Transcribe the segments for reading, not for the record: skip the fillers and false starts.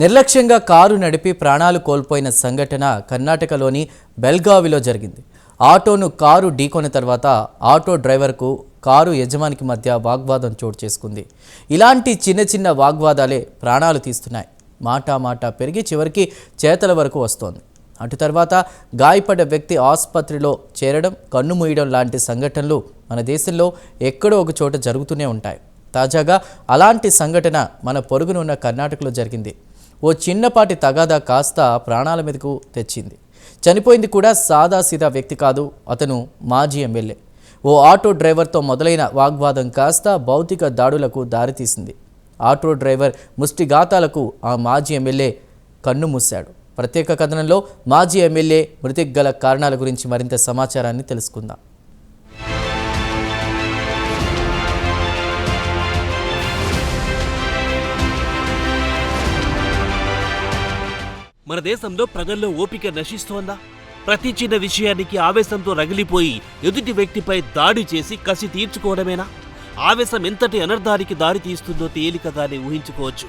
నిర్లక్ష్యంగా కారు నడిపి ప్రాణాలు కోల్పోయిన సంఘటన కర్ణాటకలోని బెల్గావిలో జరిగింది. ఆటోను కారు ఢీకొన్న తర్వాత ఆటో డ్రైవర్కు కారు యజమానికి మధ్య వాగ్వాదం చోటు చేసుకుంది. ఇలాంటి చిన్న చిన్న వాగ్వాదాలే ప్రాణాలు తీస్తున్నాయి. మాట పెరిగి చివరికి చేతల వరకు వస్తోంది. అటు తర్వాత గాయపడ్డ వ్యక్తి ఆసుపత్రిలో చేరడం, కన్ను మూయడం లాంటి సంఘటనలు మన దేశంలో ఎక్కడో ఒక చోట జరుగుతూనే ఉంటాయి. తాజాగా అలాంటి సంఘటన మన పొరుగున ఉన్న కర్ణాటకలో జరిగింది. ఓ చిన్నపాటి తగాదా కాస్త ప్రాణాల మీదకు తెచ్చింది. చనిపోయింది కూడా సాదాసీదా వ్యక్తి కాదు, అతను మాజీ ఎమ్మెల్యే. ఓ ఆటో డ్రైవర్తో మొదలైన వాగ్వాదం కాస్త భౌతిక దాడులకు దారితీసింది. ఆటో డ్రైవర్ ముష్టిఘాతాలకు ఆ మాజీ ఎమ్మెల్యే కన్ను మూశాడు. ప్రత్యేక కథనంలో మాజీ ఎమ్మెల్యే మృతికి గల కారణాల గురించి మరింత సమాచారాన్ని తెలుసుకుందాం. మన దేశంలో ప్రజల్లో ఓపిక నశిస్తోందా? ప్రతి చిన్న విషయానికి ఆవేశంతో రగిలిపోయి ఎదుటి వ్యక్తిపై దాడి చేసి కసి తీర్చుకోవడమేనా? ఆవేశం ఎంతటి అనర్థానికి దారి తీస్తుందో తేలికగానే ఊహించుకోవచ్చు.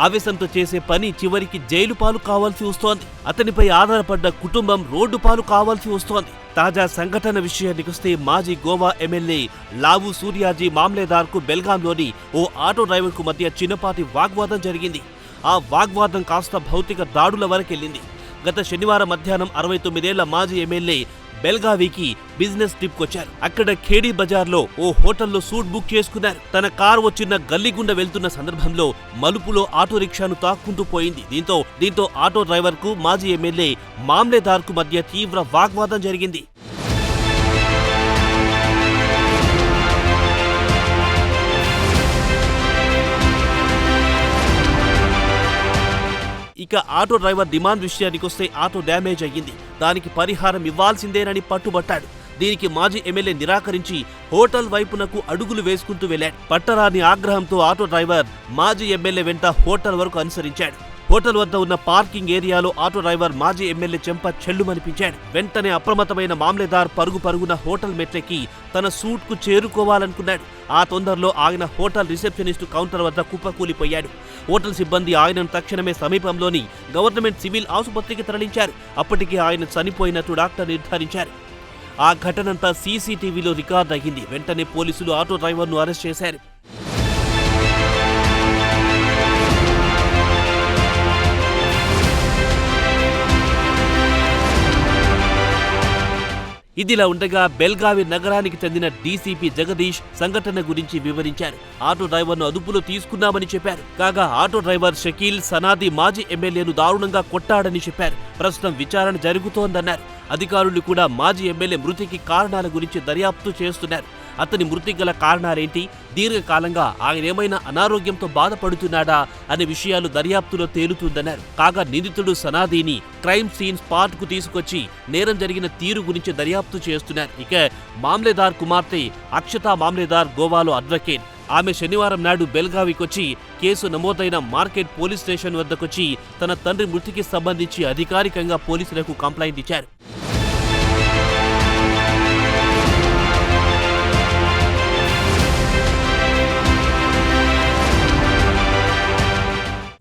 ఆవేశంతో చేసే పని చివరికి జైలు పాలు కావాల్సి వస్తోంది. అతనిపై ఆధారపడ్డ కుటుంబం రోడ్డు పాలు కావాల్సి వస్తోంది. తాజా సంఘటన విషయానికొస్తే మాజీ గోవా ఎమ్మెల్యే లావు సూర్యాజీ మామ్లేదార్కు బెల్గాంలోని ఓ ఆటో డ్రైవర్కు మధ్య చిన్నపాటి వాగ్వాదం జరిగింది. ఆ వాగ్వాదం కాస్త భౌతిక దాడుల వరకెళ్లింది. గత శనివారం మధ్యాహ్నం 69 ఏళ్ల మాజీ ఎమ్మెల్యే బెల్గావికి బిజినెస్ ట్రిప్ కొచ్చారు. అక్కడ ఖేడీ బజార్లో ఓ హోటల్లో సూట్ బుక్ చేసుకున్నారు. తన కారు వచ్చిన గల్లీ గుండా వెళ్తున్న సందర్భంలో మలుపులో ఆటో రిక్షాను తాక్కుంటూ పోయింది. దీంతో ఆటో డ్రైవర్కు మాజీ ఎమ్మెల్యే మామ్లేదార్కు మధ్య తీవ్ర వాగ్వాదం జరిగింది. ఇక ఆటో డ్రైవర్ డిమాండ్ విషయానికొస్తే ఆటో డ్యామేజ్ అయ్యింది, దానికి పరిహారం ఇవ్వాల్సిందేనని పట్టుబట్టాడు. దీనికి మాజీ ఎమ్మెల్యే నిరాకరించి హోటల్ వైపునకు అడుగులు వేసుకుంటూ వెళ్లాడు. పట్టరాని ఆగ్రహంతో ఆటో డ్రైవర్ మాజీ ఎమ్మెల్యే వెంట హోటల్ వరకు అనుసరించాడు. హోటల్ వద్ద ఉన్న పార్కింగ్ ఏరియాలో ఆటో డ్రైవర్ మాజీ ఎమ్మెల్యే చెంప చెల్లుమనిపించాడు. వెంటనే అప్రమత్తమైన మామ్లేదార్ పరుగున హోటల్ మెట్లెక్కి తన సూట్ కు చేరుకోవాలనుకున్నాడు. ఆ తొందరలో ఆయన హోటల్ రిసెప్షనిస్టు కౌంటర్ వద్ద కుప్పకూలిపోయాడు. హోటల్ సిబ్బంది ఆయనను తక్షణమే సమీపంలోని గవర్నమెంట్ సివిల్ ఆసుపత్రికి తరలించారు. అప్పటికే ఆయన చనిపోయినట్టు డాక్టర్ నిర్ధారించారు. ఆ ఘటనంతా సీసీటీవీలో రికార్డ్ అయ్యింది. వెంటనే పోలీసులు ఆటో డ్రైవర్ను అరెస్ట్ చేశారు. ఇదిలా ఉండగా బెల్గావి నగరానికి చెందిన డీసీపీ జగదీష్ సంఘటన గురించి వివరించారు. ఆటో డ్రైవర్ను అదుపులో తీసుకున్నామని చెప్పారు. కాగా ఆటో డ్రైవర్ షకీల్ సనాది మాజీ ఎమ్మెల్యేను దారుణంగా కొట్టాడని చెప్పారు. ప్రస్తుతం విచారణ జరుగుతోందన్నారు. అధికారులు కూడా మాజీ ఎమ్మెల్యే మృతికి కారణాల గురించి దర్యాప్తు చేస్తున్నారు. అతని మృతికి గల కారణాలేంటి, దీర్ఘకాలంగా ఆయన ఏమైనా అనారోగ్యంతో బాధపడుతున్నాడా అనే విషయాలు దర్యాప్తులో తేలుతుందన్నారు. కాగా నిందితుడు సనాదీని క్రైమ్ సీన్ స్పాట్ కు తీసుకొచ్చి నేరం జరిగిన తీరు గురించి దర్యాప్తు చేస్తున్నారు. ఇక మామ్లేదార్ కుమార్తె అక్షతా మామ్లేదార్ గోవాలో అడ్వకేట్. ఆమె శనివారం నాడు బెల్గావికొచ్చి కేసు నమోదైన మార్కెట్ పోలీస్ స్టేషన్ వద్దకొచ్చి తన తండ్రి మృతికి సంబంధించి అధికారికంగా పోలీసులకు కంప్లైంట్ ఇచ్చారు.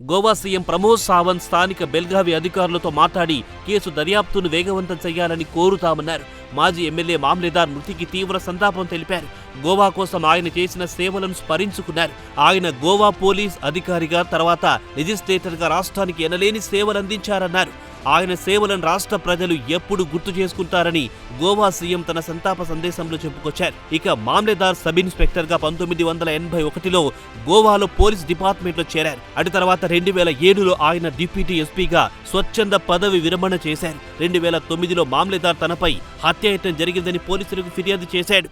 గోవా సీఎం ప్రమోద్ సావంత్ స్థానిక బెల్గావి అధికారులతో మాట్లాడి కేసు దర్యాప్తును వేగవంతం చేయాలని కోరుతామన్నారు. మాజీ ఎమ్మెల్యే మామ్లేదార్ మృతికి తీవ్ర సంతాపం తెలిపారు. గోవా కోసం ఆయన చేసిన సేవలను స్మరించుకున్నారు. ఆయన గోవా పోలీస్ అధికారిగా, తర్వాత లెజిస్లేటర్గా రాష్ట్రానికి ఎనలేని సేవలందించారన్నారు. ఆయన సేవలను రాష్ట్ర ప్రజలు ఎప్పుడు గుర్తు చేసుకుంటారని గోవా సీఎం తన సంతాప సందేశంలో చెప్పుకొచ్చారు. ఇక మామ్లేదార్ సబ్ ఇన్స్పెక్టర్ గా 1981లో గోవాలో పోలీస్ డిపార్ట్మెంట్లో చేరారు. అటు తర్వాత 2007లో ఆయన డిప్యూటీ ఎస్పీగా స్వచ్ఛంద పదవి విరమణ చేశారు. 2009లో మామ్లేదార్ తనపై హత్యాయత్నం జరిగిందని పోలీసులకు ఫిర్యాదు చేశాడు.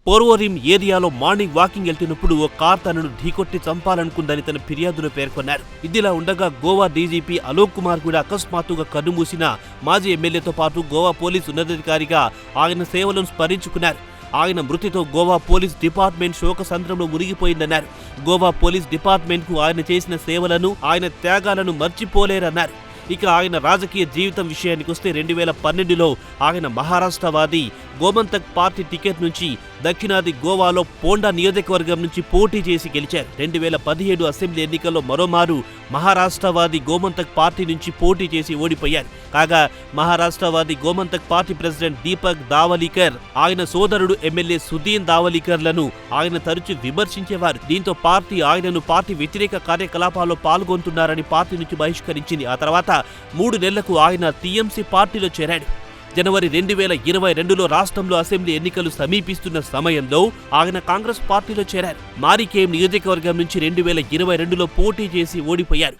పోర్వోరిం ఏరియాలో మార్నింగ్ వాకింగ్ వెళ్తున్నప్పుడు ఓ కార్ తనను ఢీకొట్టి చంపాలనుకుందని తన ఫిర్యాదులో పేర్కొన్నారు. ఇదిలా ఉండగా గోవా డీజీపీ అలోక్ కుమార్ కూడా అకస్మాత్తుగా కన్నుమూసిన మాజీ ఎమ్మెల్యేతో పాటు గోవా పోలీస్ ఉన్నతాధికారిగా ఆయన సేవలను స్మరించుకున్నారు. ఆయన మృతితో గోవా పోలీస్ డిపార్ట్మెంట్ శోకసంద్రంలో మునిగిపోయిందన్నారు. గోవా పోలీస్ డిపార్ట్మెంట్ కు ఆయన చేసిన సేవలను, ఆయన త్యాగాలను మర్చిపోలేరన్నారు. ఇక ఆయన రాజకీయ జీవితం విషయానికి వస్తే 2012లో ఆయన మహారాష్ట్రవాది గోమంతక్ పార్టీ టికెట్ నుంచి దక్షిణాది గోవాలో పోండా నియోజకవర్గం నుంచి పోటీ చేసి గెలిచారు. 2017 అసెంబ్లీ ఎన్నికల్లో మరోమారు మహారాష్ట్రవాది గోమంతక్ పార్టీ నుంచి పోటీ చేసి ఓడిపోయారు. కాగా మహారాష్ట్రవాది గోమంతక్ పార్టీ ప్రెసిడెంట్ దీపక్ దావలీకర్ ఆయన సోదరుడు ఎమ్మెల్యే సుదీన్ దావలీకర్లను ఆయన తరచూ విమర్శించేవారు. దీంతో పార్టీ ఆయనను పార్టీ వ్యతిరేక కార్యకలాపాల్లో పాల్గొంటున్నారని పార్టీ నుంచి బహిష్కరించింది. ఆ తర్వాత 3 నెలలకు ఆయన టీఎంసీ పార్టీలో చేరాడు. జనవరి 2022లో రాష్ట్రంలో అసెంబ్లీ ఎన్నికలు సమీపిస్తున్న సమయంలో ఆయన కాంగ్రెస్ పార్టీలో చేరారు. మారికేమ్ నియోజకవర్గం నుంచి 2022లో పోటీ చేసి ఓడిపోయారు.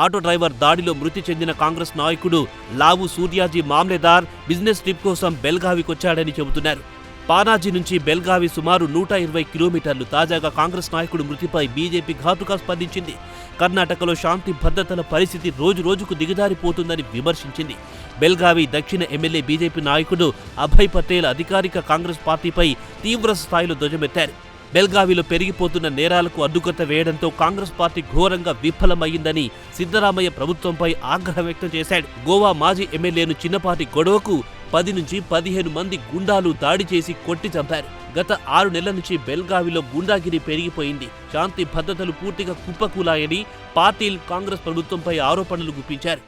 ఆటో డ్రైవర్ దాడిలో మృతి చెందిన కాంగ్రెస్ నాయకుడు లావు సూర్యాజీ మామ్లేదార్ బిజినెస్ ట్రిప్ కోసం బెల్గావికొచ్చాడని చెబుతున్నారు. పానాజీ నుంచి బెల్గావి సుమారు 120 కిలోమీటర్లు. తాజాగా కాంగ్రెస్ నాయకుడు మృతిపై బీజేపీ ఘాటుగా స్పందించింది. కర్ణాటకలో శాంతి భద్రతల పరిస్థితి రోజురోజుకు దిగజారిపోతుందని విమర్శించింది. బెల్గావి దక్షిణ ఎమ్మెల్యే బీజేపీ నాయకుడు అభయ్ పటేల్ అధికారిక కాంగ్రెస్ పార్టీపై తీవ్ర స్థాయిలో ధ్వజమెత్తారు. బెల్గావిలో పెరిగిపోతున్న నేరాలకు అడ్డుకట్ట వేయడంతో కాంగ్రెస్ పార్టీ ఘోరంగా విఫలమయ్యిందని సిద్ధరామయ్య ప్రభుత్వంపై ఆగ్రహం వ్యక్తం చేశాడు. గోవా మాజీ ఎమ్మెల్యేను చిన్నపాటి గొడవకు 10 నుంచి 15 మంది గుండాలు దాడి చేసి కొట్టి చంపారు. గత 6 నెలల నుంచి బెల్గావిలో గుండాగిరి పెరిగిపోయింది. శాంతి భద్రతలు పూర్తిగా కుప్పకూలాయని పాటిల్ కాంగ్రెస్ ప్రభుత్వంపై ఆరోపణలు గుప్పించారు.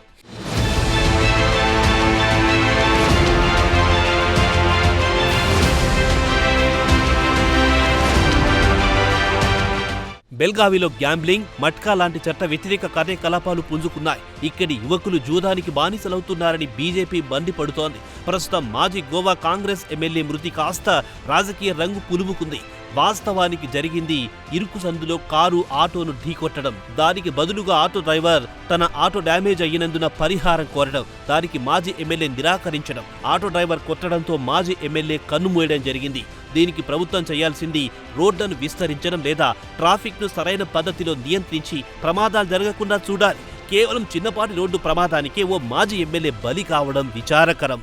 బెల్గావిలో గ్యాంబ్లింగ్, మట్కా లాంటి చట్ట వ్యతిరేక కార్యకలాపాలు పుంజుకున్నాయి. ఇక్కడి యువకులు జూదానికి బానిసలవుతున్నారని బీజేపీ మండిపడుతోంది. ప్రస్తుతం మాజీ గోవా కాంగ్రెస్ ఎమ్మెల్యే మృతి కాస్త రాజకీయ రంగు పులుముకుంది. వాస్తవానికి జరిగింది ఇరుకు సందులో కారు ఆటోను ఢీకొట్టడం. దానికి బదులుగా ఆటో డ్రైవర్ తన ఆటో డ్యామేజ్ అయ్యినందున పరిహారం కోరడం. దానికి మాజీ ఎమ్మెల్యే నిరాకరించడం. ఆటో డ్రైవర్ కొట్టడంతో మాజీ ఎమ్మెల్యే కన్నుమూయడం జరిగింది. దీనికి ప్రభుత్వం చేయాల్సింది రోడ్లను విస్తరించడం లేదా ట్రాఫిక్ను సరైన పద్ధతిలో నియంత్రించి ప్రమాదాలు జరగకుండా చూడాలి. కేవలం చిన్నపాటి రోడ్డు ప్రమాదానికే ఓ మాజీ ఎమ్మెల్యే బలి కావడం విచారకరం.